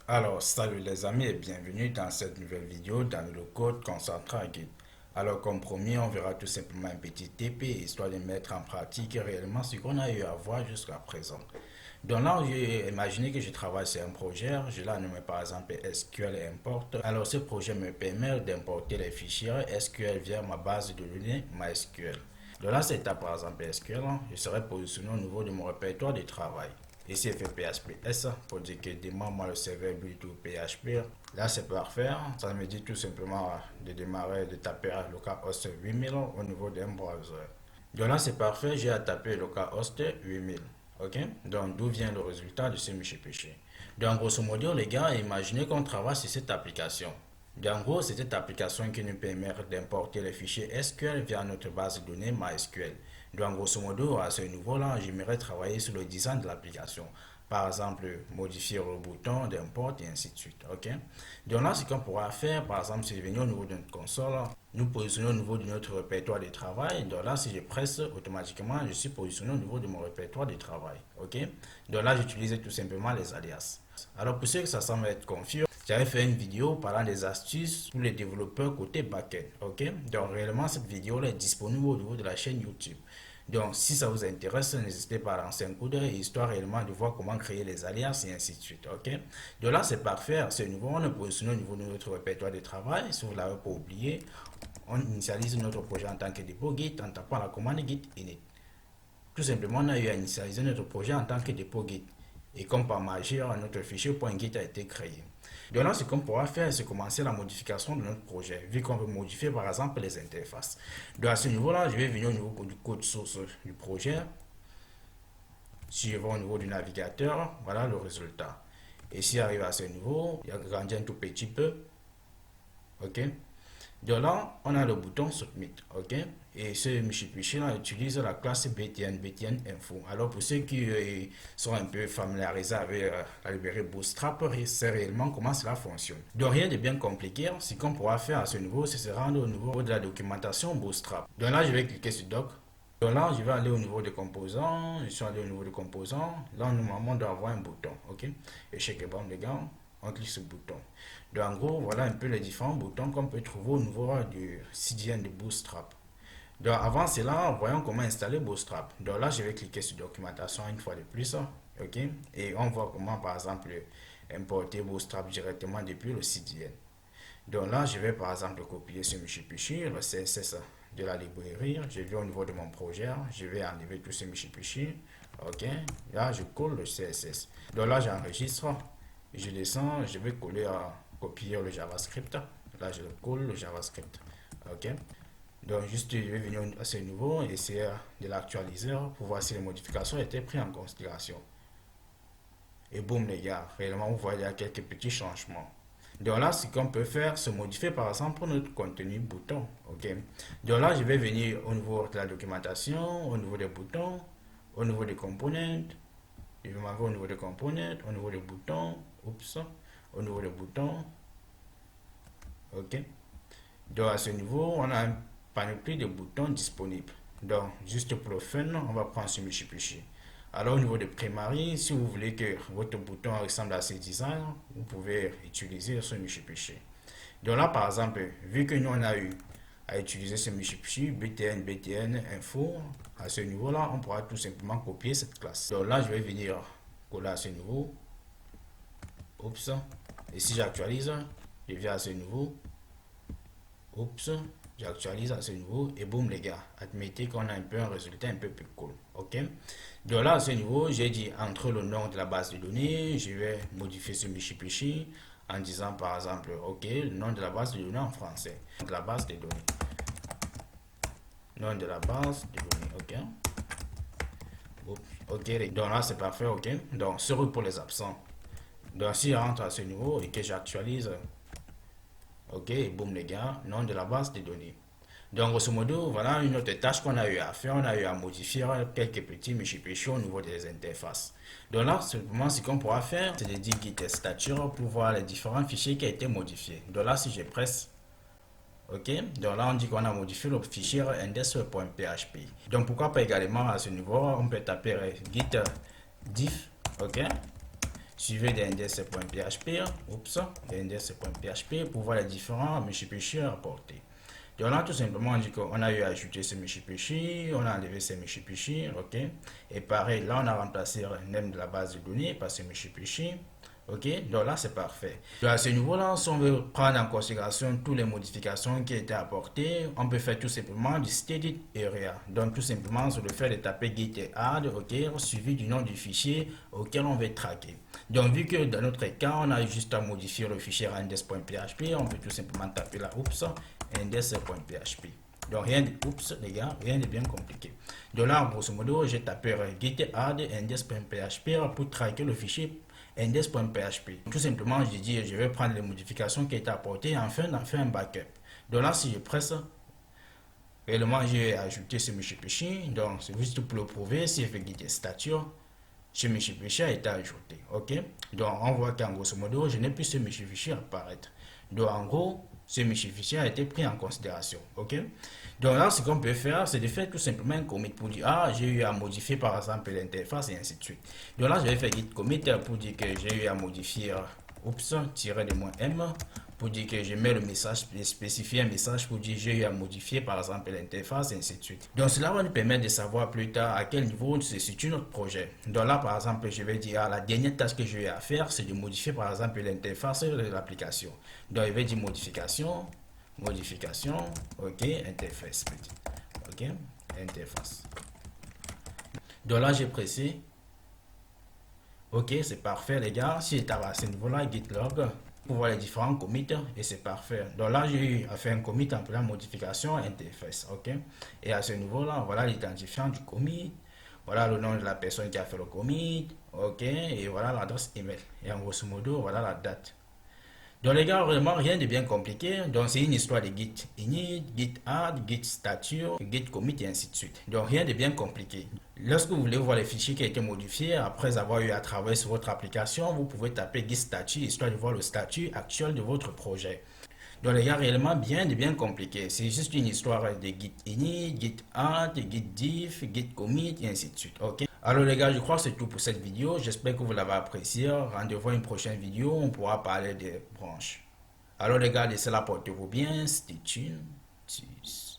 Alors, salut les amis et bienvenue dans cette nouvelle vidéo dans le code Concentra Guide. Alors, comme promis, on verra tout simplement un petit TP histoire de mettre en pratique réellement ce qu'on a eu à voir jusqu'à présent. Donc là, j'ai imaginé que je travaille sur un projet, je l'ai nommé par exemple SQL Import. Alors, ce projet me permet d'importer les fichiers SQL via ma base de données MySQL. Donc là, c'est étape par exemple SQL, je serai positionné au niveau de mon répertoire de travail. Ici, il fait PHP-S pour dire que démarre-moi le serveur Bluetooth PHP. Là, c'est parfait. Ça me dit tout simplement de démarrer, de taper localhost 8000 au niveau d'un browser. Donc là, c'est parfait. J'ai à taper localhost 8000. OK? Donc, d'où vient le résultat de ce Michi-Pichi? Donc, grosso modo, les gars, imaginez qu'on travaille sur cette application. En gros, c'est cette application qui nous permet d'importer les fichiers SQL via notre base de données MySQL. Donc, grosso modo, à ce niveau-là, j'aimerais travailler sur le design de l'application. Par exemple, modifier le bouton d'import et ainsi de suite. OK? Donc là, ce qu'on pourra faire, par exemple, si je viens au niveau de notre console, nous positionnons au niveau de notre répertoire de travail. Donc là, si je presse, automatiquement, je suis positionné au niveau de mon répertoire de travail. OK? Donc là, j'utilise tout simplement les alias. Alors, pour ceux que ça semble être confus, j'avais fait une vidéo parlant des astuces pour les développeurs côté backend. OK? Donc, réellement, cette vidéo est disponible au niveau de la chaîne YouTube. Donc, si ça vous intéresse, n'hésitez pas à lancer un coup d'œil, histoire réellement de voir comment créer les alias et ainsi de suite. OK? Donc là, c'est parfait. C'est nouveau. On est positionné au niveau de notre répertoire de travail. Si vous ne l'avez pas oublié, on initialise notre projet en tant que dépôt Git en tapant la commande Git init. Tout simplement, on a eu à initialiser notre projet en tant que dépôt Git. Et comme par magie, notre fichier .git a été créé. Donc là, ce qu'on pourra faire, c'est commencer la modification de notre projet, vu qu'on veut modifier par exemple les interfaces. Donc à ce niveau-là, je vais venir au niveau du code source du projet. Si je vais au niveau du navigateur, voilà le résultat. Et si j'arrive à ce niveau, il y a grandi un tout petit peu. OK? Donc là, on a le bouton Submit, ok? Et ce Michi là utilise la classe BTN Info. Alors pour ceux qui sont un peu familiarisés avec la librairie Bootstrap, c'est réellement comment cela fonctionne. Donc rien de bien compliqué, ce qu'on pourra faire à ce niveau, c'est se rendre au niveau de la documentation Bootstrap. Donc là, je vais cliquer sur Doc. Donc là, je vais aller au niveau des composants. Je suis allé au niveau des composants. Là, normalement, on doit avoir un bouton, ok? Et chez Kebam, les gars, on clique sur le bouton. Donc en gros, voilà un peu les différents boutons qu'on peut trouver au niveau du CDN de Bootstrap. Donc avant cela, voyons comment installer Bootstrap. Donc là, je vais cliquer sur documentation une fois de plus. OK? Et on voit comment, par exemple, importer Bootstrap directement depuis le CDN. Donc là, je vais par exemple copier ce Michi, le CSS de la librairie. Je vais au niveau de mon projet. Je vais enlever tout ce Michi. OK? Là, je colle le CSS. Donc là, j'enregistre. Je descends. Je vais copier le JavaScript. Là, je colle le JavaScript. OK? Donc, juste, je vais venir à ce niveau et essayer de l'actualiser pour voir si les modifications étaient prises en considération. Et boum, les gars, réellement, vous voyez, il y a quelques petits changements. Donc là, ce qu'on peut faire, c'est modifier par exemple notre contenu bouton. OK? Donc là, je vais venir au niveau de la documentation, au niveau des boutons, au niveau des components. Je vais m'en au niveau des components, au niveau des boutons. Oups. Au niveau des boutons. OK? Donc à ce niveau, on a un panoplie de boutons disponibles. Donc, juste pour le fun, on va prendre ce Michi. Alors, au niveau de Primary, si vous voulez que votre bouton ressemble à ce design, vous pouvez utiliser ce Michi. Donc là, par exemple, vu que nous, on a eu à utiliser ce Michi, BTN Info, à ce niveau-là, on pourra tout simplement copier cette classe. Donc là, je vais venir coller à ce niveau. Oups. Et si j'actualise, je viens à ce niveau. Oups, j'actualise à ce niveau et boum les gars, admettez qu'on a un peu un résultat un peu plus cool, ok? Donc là à ce niveau, j'ai dit entre le nom de la base de données, je vais modifier ce Michi en disant par exemple, ok, le nom de la base de données en français, de la base de données, nom de la base de données, ok? Oups, ok, donc là c'est parfait, ok? Donc sur pour les absents. Donc si je rentre à ce niveau et que j'actualise, ok, et boum les gars, nom de la base de données. Donc, grosso modo, voilà une autre tâche qu'on a eu à faire. On a eu à modifier quelques petits Michi au niveau des interfaces. Donc là, simplement, ce qu'on pourra faire, c'est de dire git stature pour voir les différents fichiers qui ont été modifiés. Donc là, si je presse, ok, donc là, on dit qu'on a modifié le fichier index.php. Donc, pourquoi pas également à ce niveau, on peut taper git diff, ok, suivi d'index.php, oups, d'index.php pour voir les différents Michipichi rapportés. Donc là, tout simplement, on dit qu'on a eu à ajouter ce Michipichi, on a enlevé ces Michipichi, ok. Et pareil, là, on a remplacé le name de la base de données par ce Michipichi. Ok, donc là c'est parfait. Donc à ce niveau-là, si on veut prendre en considération toutes les modifications qui ont été apportées, on peut faire tout simplement du stated area. Donc tout simplement, sur le fait de taper git et add, ok, suivi du nom du fichier auquel on veut traquer. Donc vu que dans notre cas, on a juste à modifier le fichier index.php, on peut tout simplement taper là, oups, index.php. Donc rien de, oups les gars, rien de bien compliqué. Donc là, grosso modo, j'ai tapé git add index.php pour traquer le fichier index.php. Tout simplement, je dis, je vais prendre les modifications qui ont été apportées et enfin d'en faire un backup. Donc là, si je presse, réellement, j'ai ajouté ce Michipichi. Donc, c'est juste pour le prouver. Si je fais git stature, ce Michipichi a été ajouté. Ok. Donc, on voit qu'en grosso modo, je n'ai plus ce Michipichi apparaître. Donc, en gros, ce Michipichi a été pris en considération. Ok. Donc là, ce qu'on peut faire, c'est de faire tout simplement un commit pour dire, ah, j'ai eu à modifier par exemple l'interface et ainsi de suite. Donc là, je vais faire git commit pour dire que j'ai eu à modifier, oups, tirer de moins m, pour dire que je mets le message, spécifier un message pour dire j'ai eu à modifier par exemple l'interface et ainsi de suite. Donc cela va nous permettre de savoir plus tard à quel niveau se situe notre projet. Donc là, par exemple, je vais dire, ah, la dernière tâche que j'ai eu à faire, c'est de modifier par exemple l'interface de l'application. Donc je vais dire modification, ok, interface, ok, interface. Donc là, j'ai pressé, ok, c'est parfait les gars. Si j'étais à ce niveau-là, git log, pour voir les différents commits, et c'est parfait. Donc là, j'ai eu à faire un commit en plan modification interface, ok. Et à ce niveau-là, voilà l'identifiant du commit, voilà le nom de la personne qui a fait le commit, ok, et voilà l'adresse email. Et en grosso modo, voilà la date. Donc les gars, vraiment rien de bien compliqué. Donc c'est une histoire de git init, git add, git stature, git commit et ainsi de suite. Donc rien de bien compliqué. Lorsque vous voulez voir les fichiers qui ont été modifiés, après avoir eu à travailler sur votre application, vous pouvez taper git statut histoire de voir le statut actuel de votre projet. Donc les gars, réellement bien de bien compliqué. C'est juste une histoire de git init, git add, git diff, git commit et ainsi de suite. Ok. Alors les gars, je crois que c'est tout pour cette vidéo. J'espère que vous l'avez apprécié. Rendez-vous à une prochaine vidéo. On pourra parler des branches. Alors les gars, laissez-la, portez-vous bien. Stay tuned. Tschüss.